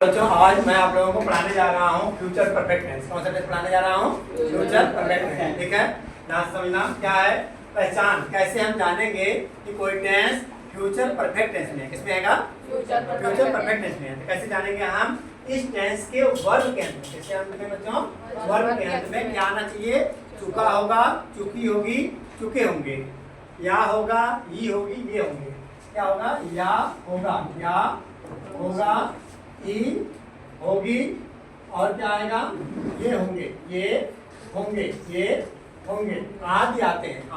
बच्चों आज मैं आप लोगों को पढ़ाने जा रहा हूँ फ्यूचर परफेक्ट टेंस। कौन सा टेंस पढ़ाने जा रहा हूँ? Future perfect tense. ठीक है, ध्यान समझना क्या है। पहचान कैसे हम जानेंगे कि कोई टेंस फ्यूचर परफेक्ट टेंस में है, किसमें आएगा? फ्यूचर परफेक्ट टेंस में है। तो कैसे जानेंगे हम? इस टेंस के वर्ब के अंत में, किसके अंत में बच्चों? वर्ब के अंत में क्या आना चाहिए? चुका होगा, चुकी होगी, चुके होंगे, या होगा, ई होगी, ये होंगे। क्या होगा? या होगा, ई होगी, और क्या आएगा? ये होंगे, ये होंगे, आदि आते हैं।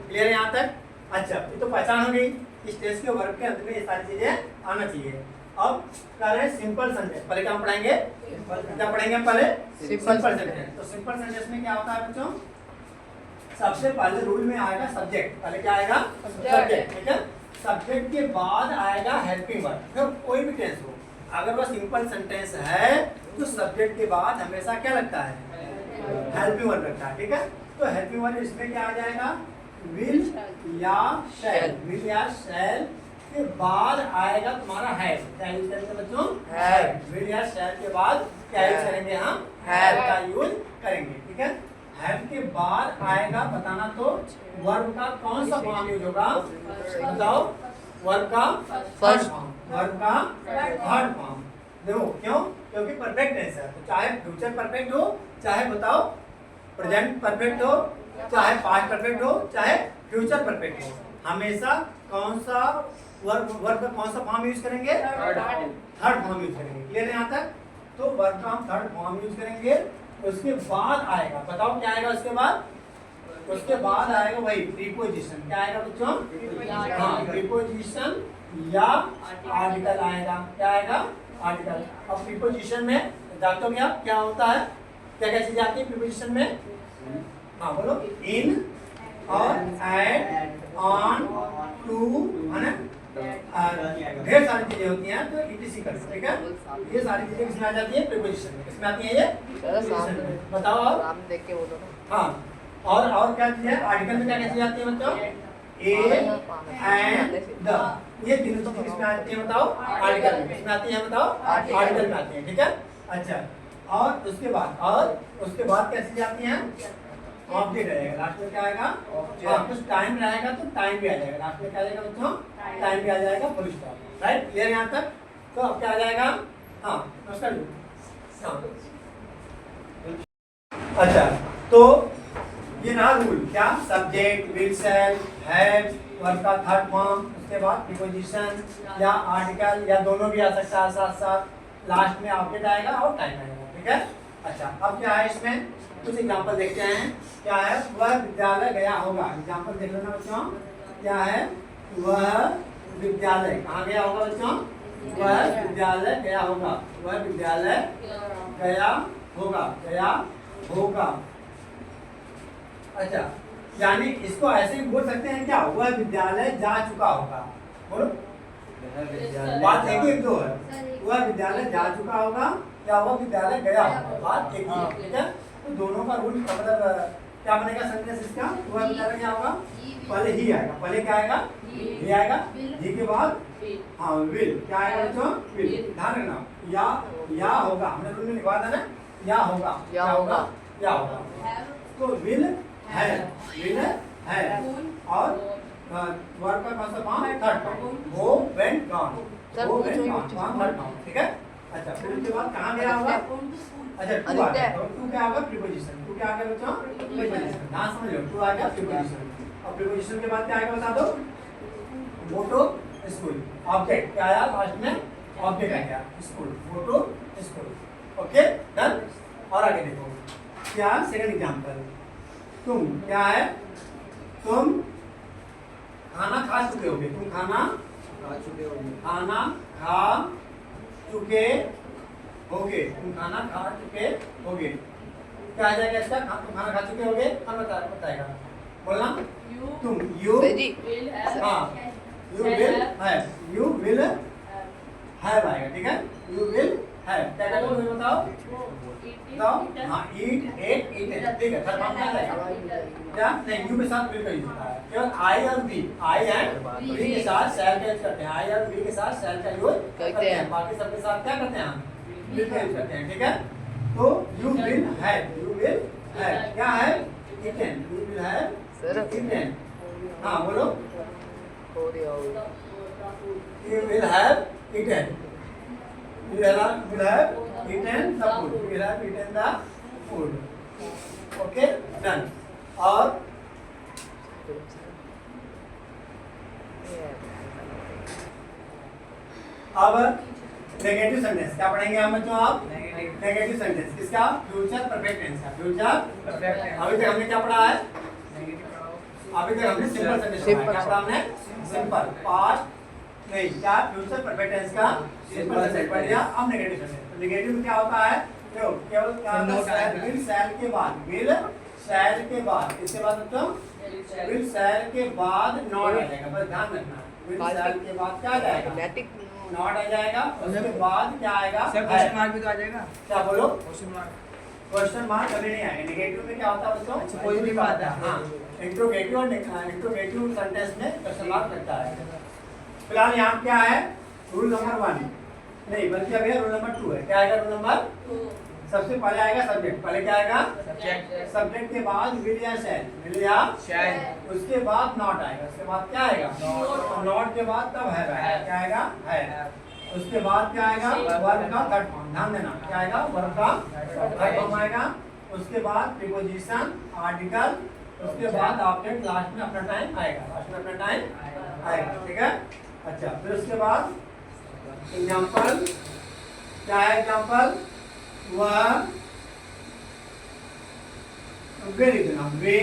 क्लियर है यहाँ तक? अच्छा, ये तो पहचान हो गई। इस टेंस के वर्ब के अंत में ये सारी चीजें आना चाहिए। अब करें सिंपल सेंटेंस। पहले क्या पढ़ेंगे? क्या पढ़ेंगे पहले? Simple sentence. तो सिंपल सेंटेंस में क्या होता है बच्चों? सबसे पहले रूल में आएगा सब्जेक्ट। पहले क्या आएगा? सब्जेक्ट। ठीक है, सब्जेक्ट के बाद आएगा हेल्पिंग वर्ब। तो कोई भी टेंस हो, अगर वह सिंपल सेंटेंस है तो सब्जेक्ट के बाद हमेशा क्या लगता है? हेल्पिंग वर्ब लगता है। ठीक है, तो हेल्पिंग वर्ब इसमें क्या आ जाएगा? विल या शैल। विल या शैल के बाद आएगा तुम्हारा हैव। क्या यूज करेंगे बच्चों? हैव। विल या शैल के बाद क्या यूज करेंगे हम? हैव का यूज करेंगे। ठीक है, हैव के बाद आएगा, बताना तो वर्ब का कौन सा फॉर्म यूज होगा? बताओ। वर्ब का फर्स्ट फॉर्म। वर्ब का थर्ड फॉर्म। देखो क्यों? क्योंकि परफेक्ट टेंस है, तो चाहे फ्यूचर परफेक्ट हो, चाहे बताओ प्रेजेंट परफेक्ट हो, चाहे पास्ट परफेक्ट हो, चाहे फ्यूचर परफेक्ट हो, हमेशा कौन सा वर्ब का कौन सा फॉर्म यूज करेंगे? थर्ड फॉर्म यूज करेंगे। क्लियर है यहाँ तक? तो वर्ब का हम थर्ड फॉर्म यूज करेंगे। उसके बाद आएगा, बताओ क्या आएगा उसके बाद? उसके बाद आएगा वही प्रीपोजिशन। क्या आएगा बच्चों? हाँ, प्रीपोजिशन या आर्टिकल आएगा। क्या आएगा? आर्टिकल। अब प्रीपोजिशन में जानते हो क्या होता है? क्या क्या चीजें आती है प्रीपोजिशन में? हाँ बोलो। इन और एट, ऑन, टू, है ना? ढेर सारी चीजें होती हैं, तो इटीसी कर। ठीक है, ये सारी चीजें किसमें आ जाती है? प्रीपोजिशन में। किसमें आती है ये? बताओ। और देख के बोलो। हाँ, और क्या चीज है? आर्टिकल में क्या क्या चीज आती है बच्चों? ए एंड द, ये तीनों चीजें किसमें आती है बताओ? आर्टिकल में। किसमें आती है बताओ? आर्टिकल में आती है। ठीक है, अच्छा, और उसके बाद क्या चीजें आती हैं? ऑब्जेक्ट आएगा। लास्ट में क्या आएगा? हाँ, कुछ टाइम रहेगा तो टाइम भी आ जाएगा। लास्ट में क्या आ जाएगा बच्चों? टाइम भी आ जाएगा, फुल स्टॉप। राइट, क्लियर यहाँ तक? तो अब क्या आ जाएगा? हाँ, नमस्कार। अच्छा, तो ये ना रूल क्या? Subject, will, shall, have, verb का थर्ड फॉर्म, उसके बाद प्रीपोजिशन या आर्टिकल या दोनों भी आ सकता है साथ साथ, लास्ट में ऑब्जेक्ट आएगा और टाइम आएगा। ठीक है, अच्छा, अब क्या है इसमें? कुछ एग्जांपल देखते हैं। क्या है? वह विद्यालय गया होगा। एग्जांपल देख लेना बच्चों। क्या है? वह विद्यालय कहाँ गया होगा बच्चों? वह विद्यालय गया होगा। वह विद्यालय गया होगा। अच्छा, यानी इसको ऐसे भी बोल सकते हैं क्या? वह विद्यालय जा चुका होगा। बोलो, बात एक ही दो है। वह विद्यालय जा चुका होगा या वह विद्यालय गया होगा, बात एक ही। ठीक है, तो दोनों का रूल मतलब क्या बनेगा सेंटेंस इसका? वह विद्यालय क्या होगा? पहले ही आएगा। पहले क्या आएगा? ही आएगा। ही के बाद हाँ विल। क्या आएगा बच्चों? विल। ध्यान रखना, या होगा, हमने रूल में लिखवा था ना, या होगा। तो विल है और वर्ब का कौन सा फॉर्म? Third form. वो वेंट गॉन। Third form. ठीक है, अच्छा, फिर उसके बाद कहाँ गया होगा? अच्छा, टू आ गया। टू क्या होगा? प्रीपोजिशन। टू क्या आ गया बच्चों? प्रीपोजिशन। ध्यान समझ लो, टू आ गया प्रीपोजिशन। और प्रीपोजिशन के बाद क्या आएगा बता दो? गो टू स्कूल। ऑब्जेक्ट क्या आया लास्ट में? ऑब्जेक्ट आ गया, school. Go to school. Okay, done. और आगे देखो क्या? सेकंड एग्जांपल, तुम क्या है? तुम खाना खा चुके होगे। तुम खाना खा चुके होगे। तुम खाना खा चुके होगे। क्या आ जाएगा इसका? तुम खाना खा चुके होगे। कौन बताएगा? बोलना। तुम यू विल हैव आएगा। ठीक है, यू विल हैव। क्या क्या बोलोगे बताओ? हाँ, ईट, एट, ईटेन। ठीक है, थर्ड फॉर्म क्या आएगा? क्या? नहीं, यू के साथ विल का यूज होता है। केवल आई और बी, आई एंड बी के साथ शैल का यूज करते हैं, आई और बी के साथ शैल का यूज करते हैं, बाकी सबके साथ क्या करते हैं हम विल का यूज करते हैं, ठीक है। तो you will have, you will have क्या है eaten, you will have eaten, हाँ बोलो you will have eaten, you will have eaten the food, you will have eaten the food, okay done। और अब नेगेटिव सेंटेंस क्या पढ़ेंगे हम बच्चों, आप नेगेटिव सेंटेंस किसका, फ्यूचर परफेक्ट टेंस का, फ्यूचर परफेक्ट टेंस। अभी तक हमने क्या पढ़ा है, अभी तक हमने सिंपल सेंटेंस पढ़ा है, क्या पढ़ा हमने, सिंपल पास्ट नहीं, क्या फ्यूचर परफेक्ट टेंस का सिंपल सेंटेंस पढ़ लिया। अब नेगेटिव सेंटेंस, तो नेगेटिव में क्या होता है, देखो केवल क्या होता है, विल शैल के बाद, विल शैल के बाद, इसके बाद बच्चों विल शैल के बाद नॉट आ जाएगा, बस ध्यान रखना, विल शैल के बाद क्या आ जाएगा, नॉट आ जाएगा, उसके बाद क्या आएगा, क्वेश्चन मार्क भी तो आ जाएगा, क्या बोलो, क्वेश्चन मार्क, क्वेश्चन मार्क कभी नहीं आएगा। नेगेटिव में क्या होता है बच्चों, अच्छा कोई भी बात है, हाँ इंट्रोगेटिव और इंट्रोगेटिव सेंटेंस में क्वेश्चन मार्क लगता है। फिलहाल यहाँ क्या है, रूल नंबर 1 नहीं बल्कि अभी रूल नंबर 2 है, क्या आएगा रूल नंबर 2, सबसे पहले आएगा सब्जेक्ट, पहले क्या आएगा सब्जेक्ट, सब्जेक्ट के बाद विल या शैल, विल या शैल, उसके बाद नॉट आएगा, उसके बाद क्या आएगा नॉट, नॉट के बाद तब है, क्या आएगा है, उसके बाद क्या आएगा वर्ब का थर्ड फॉर्म, ध्यान देना क्या आएगा वर्ब का थर्ड फॉर्म आएगा, उसके बाद प्रीपोजिशन आर्टिकल, उसके बाद ऑब्जेक्ट, लास्ट में अपना टाइम आएगा, लास्ट में अपना टाइम आएगा, ठीक है। अच्छा फिर उसके बाद एग्जाम्पल क्या है, एग्जाम्पल वह वे लिखना, वे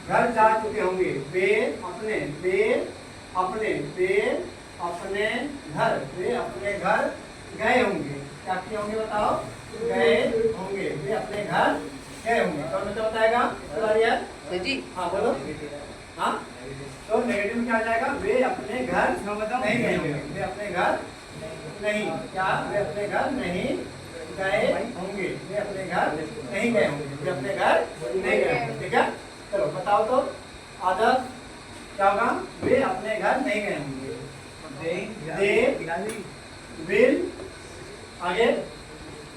घर जा चुके होंगे, वे अपने घर गए होंगे, क्या किए होंगे बताओ, गए होंगे, वे अपने घर गए होंगे, कौन बच्चा बताएगा जी, हाँ बोलो, हाँ तो नेगेटिव में क्या आ जाएगा, वे अपने घर नहीं गए होंगे, वे अपने घर नहीं, क्या वे अपने घर नहीं गए होंगे, वे अपने घर नहीं गए होंगे, वे अपने घर नहीं गए होंगे, ठीक है। चलो बताओ तो आदर क्या होगा, वे अपने घर नहीं गए होंगे, दे विल, आगे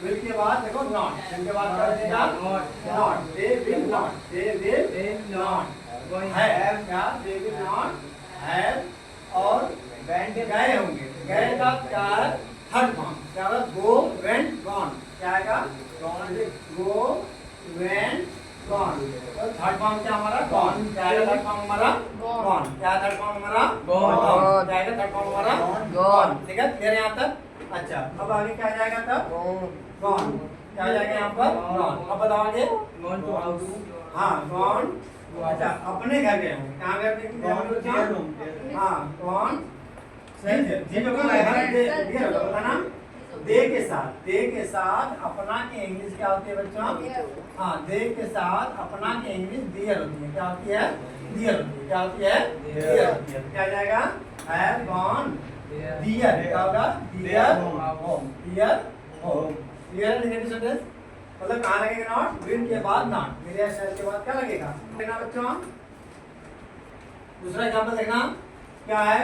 विल के बाद देखो नॉट, विल के बाद कर देगा not, they will not, they will not have, क्या दे विल नॉट हैव, और वेंट गए होंगे, गए का क्या है थर्ड फॉर्म, क्या होगा गो वेंट गॉन, क्या आएगा गो वेंट गॉन, तो थर्ड फॉर्म क्या हमारा गॉन, क्या है थर्ड फॉर्म हमारा गॉन, क्या थर्ड फॉर्म हमारा गॉन, क्या है थर्ड फॉर्म हमारा गॉन, ठीक है क्लियर यहाँ तक। अच्छा अब आगे क्या आ जाएगा तब गॉन, क्या आ जाएगा यहाँ पर गॉन, अब बताओ आगे गॉन टू हाउस, हाँ गॉन, अच्छा अपने घर गए होंगे, कहाँ गए होंगे, हाँ गॉन बताना, दे के साथ अपना के इंग्लिश क्या होती है बच्चों, हाँ दे के साथ अपना के इंग्लिश डियर होती है, क्या होती है डियर होती है, क्या होती है डियर होती है, क्या जाएगा हैव गॉन डियर, क्या होगा dear home, dear home, dear negative sentence मतलब कहाँ लगेगा नॉट, विल के बाद नॉट, मेरे शहर के बाद क्या लगेगा, देखना बच्चों दूसरा एग्जांपल देखना क्या है,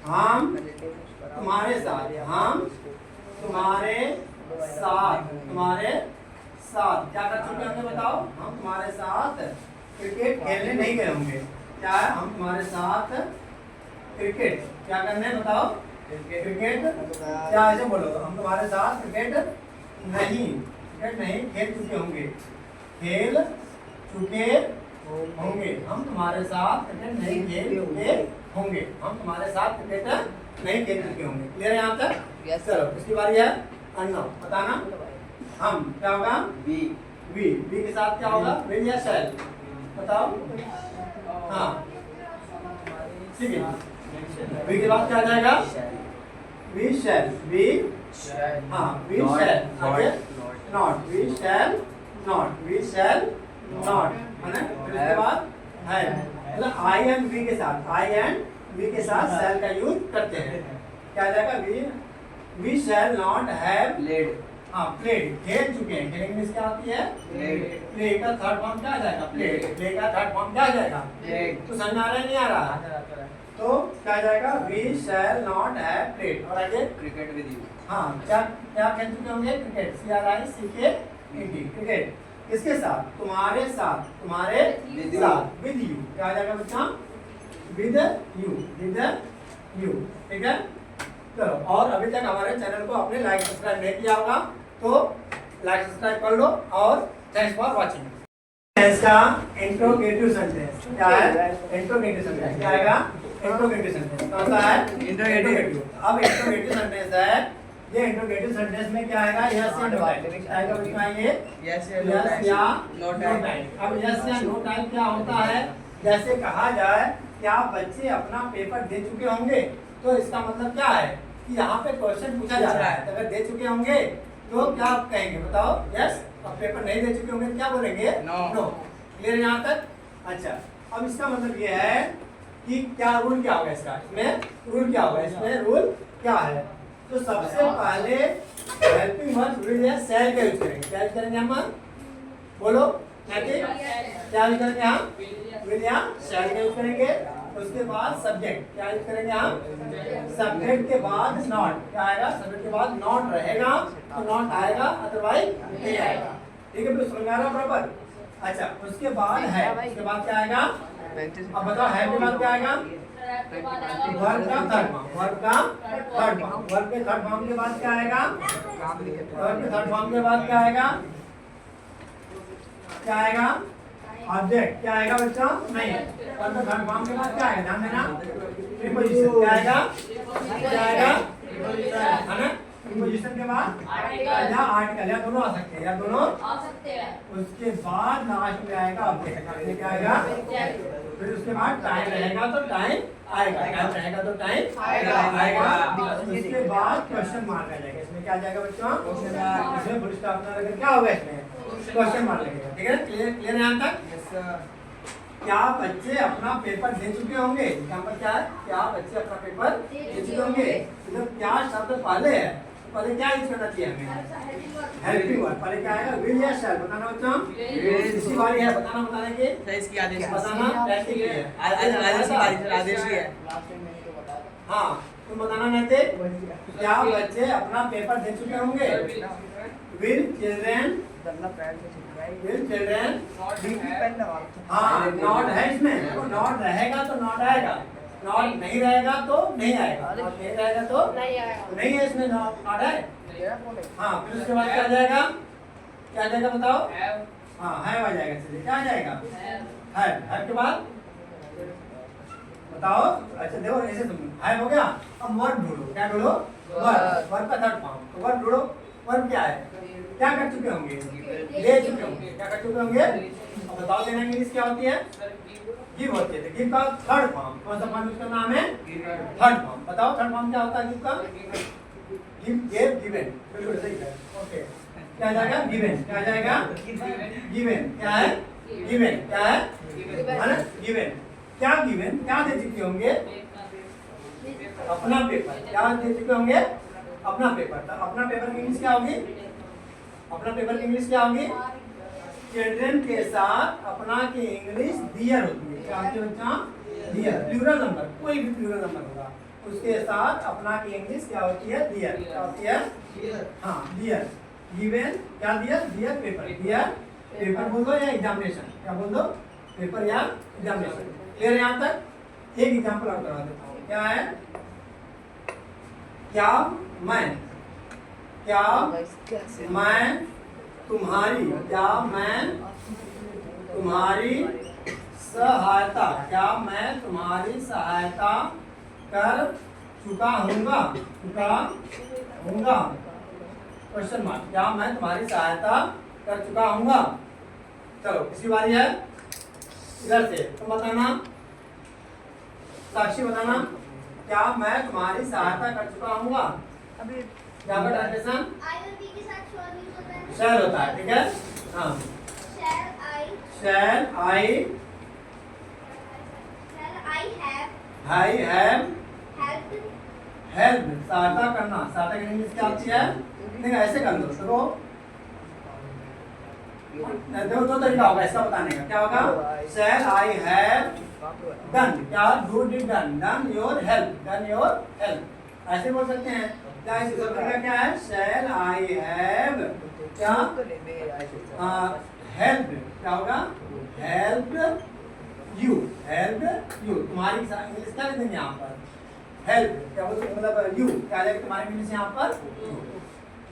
हम तुम्हारे साथ, हम तुम्हारे साथ क्या कर चुके होंगे बताओ, हम तुम्हारे साथ क्रिकेट खेलने नहीं गए होंगे, क्या है हम तुम्हारे साथ क्रिकेट क्या करने बताओ, क्रिकेट क्या ऐसे बोलो, हम तुम्हारे साथ क्रिकेट नहीं खेल चुके होंगे, खेल चुके होंगे, हम तुम्हारे साथ क्रिकेट नहीं खेल चुके होंगे, हम तुम्हारे साथ क्रिकेट नहीं खेल चुके होंगे, क्लियर है यहाँ तक। चलो इसकी बारी है अर्णव, बताना हम क्या होगा वी के साथ क्या होगा विल या शैल, बताओ, हाँ ठीक है, वी के बाद क्या आ जाएगा वी शैल, हाँ वी शैल, आगे नॉट, वी शैल नॉट है ना, फिर उसके बाद है मतलब आई एंड वी के साथ शैल का यूज करते हैं, क्या आ जाएगा we shall not have led, हाँ प्लेड, खेल चुके हैं। खेल इंग्लिश क्या होती है? प्ले का थर्ड फॉर्म क्या आ जाएगा? प्लेड। प्ले का थर्ड फॉर्म क्या आ जाएगा? तो समझ में आ रहा है नहीं आ रहा? तो क्या आ जाएगा? We shall not have played. और आगे क्रिकेट विद यू। हाँ क्या क्या खेल चुके होंगे? Cricket, CRICKET, cricket. किसके साथ? तुम्हारे साथ, तुम्हारे साथ, विद यू। क्या आ जाएगा बच्चा? With you, with you. ठीक है, चलो। और अभी तक हमारे चैनल को आपने लाइक सब्सक्राइब नहीं किया होगा तो लाइक सब्सक्राइब कर लो। और थैंक्स फॉर वॉचिंग। इसका इंट्रोगेटिव सेंटेंस क्या है? इंट्रोगेटिव सेंटेंस क्या आएगा? इंट्रोगेटिव सेंटेंस कौन सा है? इंट्रोगेटिव। अब इंट्रोगेटिव सेंटेंस है, ये इंट्रोगेटिव सेंटेंस में क्या आएगा? यस या नो टाइप आएगा बच्चों। ये यस या नो टाइप। अब यस या नो टाइप क्या होता है? जैसे कहा जाए क्या बच्चे अपना पेपर दे चुके होंगे, तो इसका मतलब क्या है कि यहाँ पे क्वेश्चन पूछा जा रहा है। अगर दे चुके होंगे तो क्या आप कहेंगे? बताओ। यस। अब पेपर नहीं दे चुके होंगे तो क्या बोलेंगे? नो। क्लियर यहाँ तक? अच्छा, अब इसका मतलब ये है कि क्या रूल क्या होगा इसका? इसमें रूल क्या होगा? इसमें रूल क्या है? तो सबसे पहले हेल्पिंग वर्ब विल या शैल का यूज करेंगे। क्या यूज करेंगे हम? बोलो नैतिक, क्या यूज करेंगे हम? विल या शैल का यूज करेंगे। उसके बाद सब्जेक्ट क्या यूज करेंगे हम? सब्जेक्ट के बाद नॉट क्या आएगा? सब्जेक्ट के बाद नॉट रहेगा तो नॉट आएगा, अदरवाइज नहीं आएगा। ठीक है, समझ में आ रहा बराबर? अच्छा, उसके बाद है, उसके बाद क्या आएगा? अब बताओ, है के बाद क्या आएगा? वर्ब का थर्ड फॉर्म, वर्ब का थर्ड फॉर्म। वर्ब के थर्ड फॉर्म के बाद क्या आएगा? वर्ब के थर्ड फॉर्म के बाद क्या आएगा? क्या आएगा? ऑब्जेक्ट। क्या आएगा बच्चा? नहीं, वर्ब के थर्ड फॉर्म के बाद क्या आएगा? ध्यान देना, प्रीपोजिशन। क्या आएगा? क्या आएगा? है ना? प्रीपोजिशन के बाद या आर्टिकल, या दोनों आ सकते हैं, या दोनों आ सकते हैं। उसके बाद लास्ट में आएगा ऑब्जेक्ट। क्या आएगा? फिर उसके बाद टाइम रहेगा तो टाइम आएगा, टाइम रहेगा तो टाइम आएगा। उसके बाद क्वेश्चन मार्क आ जाएगा। इसमें क्या आ जाएगा बच्चों? Question mark. इसमें फुल स्टॉप ना लगे क्या होगा? इसमें क्वेश्चन मार्क लगेगा। ठीक है, क्लियर? क्लियर यहाँ तक? क्या बच्चे अपना पेपर दे चुके होंगे? यहाँ पर क्या है? क्या बच्चे अपना पेपर दे चुके होंगे? तो जब क्या शब्द पहले है तो पहले क्या यूज करना चाहिए हमें? Helping verb. पहले क्या आएगा? विल या शैल। बताना बच्चों, इसी वाली है बताना, बताने के इसकी आदेश बताना प्रैक्टिस है। आदेश की है। हाँ, तुम बताना नैते, क्या बच्चे अपना पेपर दे चुके होंगे? Will children, will children. हाँ, नॉट है इसमें, तो नॉट रहेगा तो नॉट आएगा, नॉट नहीं रहेगा तो नहीं आएगा, नॉट नहीं रहेगा तो नहीं है। इसमें नॉट है। हाँ, फिर उसके बाद क्या आ जाएगा? क्या आ जाएगा बताओ? हाँ, है आ जाएगा। चलिए, क्या आ जाएगा? है के बाद बताओ। अच्छा देखो, ऐसे तुम है हो गया। अब वर्ब ढूंढो। क्या ढूंढो? वर्ब। वर्ब का थर्ड फॉर्म। तो वर्ब ढूंढो। वर्ब क्या है? क्या कर चुके होंगे? ले चुके होंगे। क्या कर चुके होंगे? अब बताओ देना इंग्लिश क्या होती है? गिव होती है। तो गिव का थर्ड फॉर्म कौन सा फॉर्म यूज करना हमें? Third form. बताओ थर्ड फॉर्म क्या होता है गिव का? Give, gave, given. बिल्कुल सही है। ओके, क्या आ जाएगा? गिवन। क्या आ जाएगा? गिवन। क्या है? गिवन। क्या है? है ना? गिवन। क्या गिवन? क्या दे चुके होंगे? अपना पेपर। क्या दे चुके होंगे? अपना पेपर। तो अपना पेपर की इंग्लिश क्या होगी? अपना पेपर की इंग्लिश क्या होगी? चिल्ड्रन के साथ अपना की इंग्लिश डियर होती है। क्या होती है बच्चा? डियर। प्लूरल नंबर, कोई भी प्लूरल नंबर होगा उसके साथ अपना की इंग्लिश क्या होती है? डियर। क्या होती है? हाँ, डियर। गिवन क्या? Dear. Dear paper. Dear paper बोल दो या एग्जामिनेशन। क्या बोल दो? पेपर या एग्जामिनेशन। क्लियर यहाँ तक? एक एग्जाम्पल और करा देता हूँ। क्या है? क्या मैं तुम्हारी, क्या मैं तुम्हारी सहायता, क्या मैं तुम्हारी सहायता कर चुका हूँगा? चुका हूँगा क्वेश्चन मार्क। क्या मैं तुम्हारी सहायता कर चुका हूँगा? चलो, किसकी बारी है? इधर से तुम बताना, साक्षी बताना, क्या मैं तुम्हारी सहायता कर चुका हूँगा? अभी क्या पर ट्रांसलेशन? आई विल बी के साथ शोर यूज होता है। शैल होता है। ठीक है, हाँ। शैल आई I have have helped help सहायता करना, सहायता करने की इंग्लिश क्या होती है? देखो ऐसे कर लो, देखो दो तरीका होगा इसका बताने का। क्या होगा? शैल आई हैव डन, क्या do did done, done your help, ऐसे बोल सकते हैं। क्या इस शब्द का क्या है? शैल आई हैव क्या हेल्प, क्या होगा? हेल्प यू, तुम्हारी इंग्लिश क्या लिखेंगे यहाँ पर? हेल्प क्या बोलते मतलब यू क्या लेंगे तुम्हारी इंग्लिश यहाँ पर?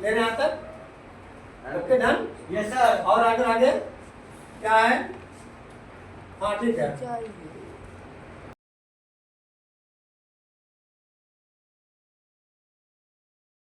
ले रहे हैं यहाँ तक? Okay done. Yes sir. और आगे क्या है? हाँ ठीक है।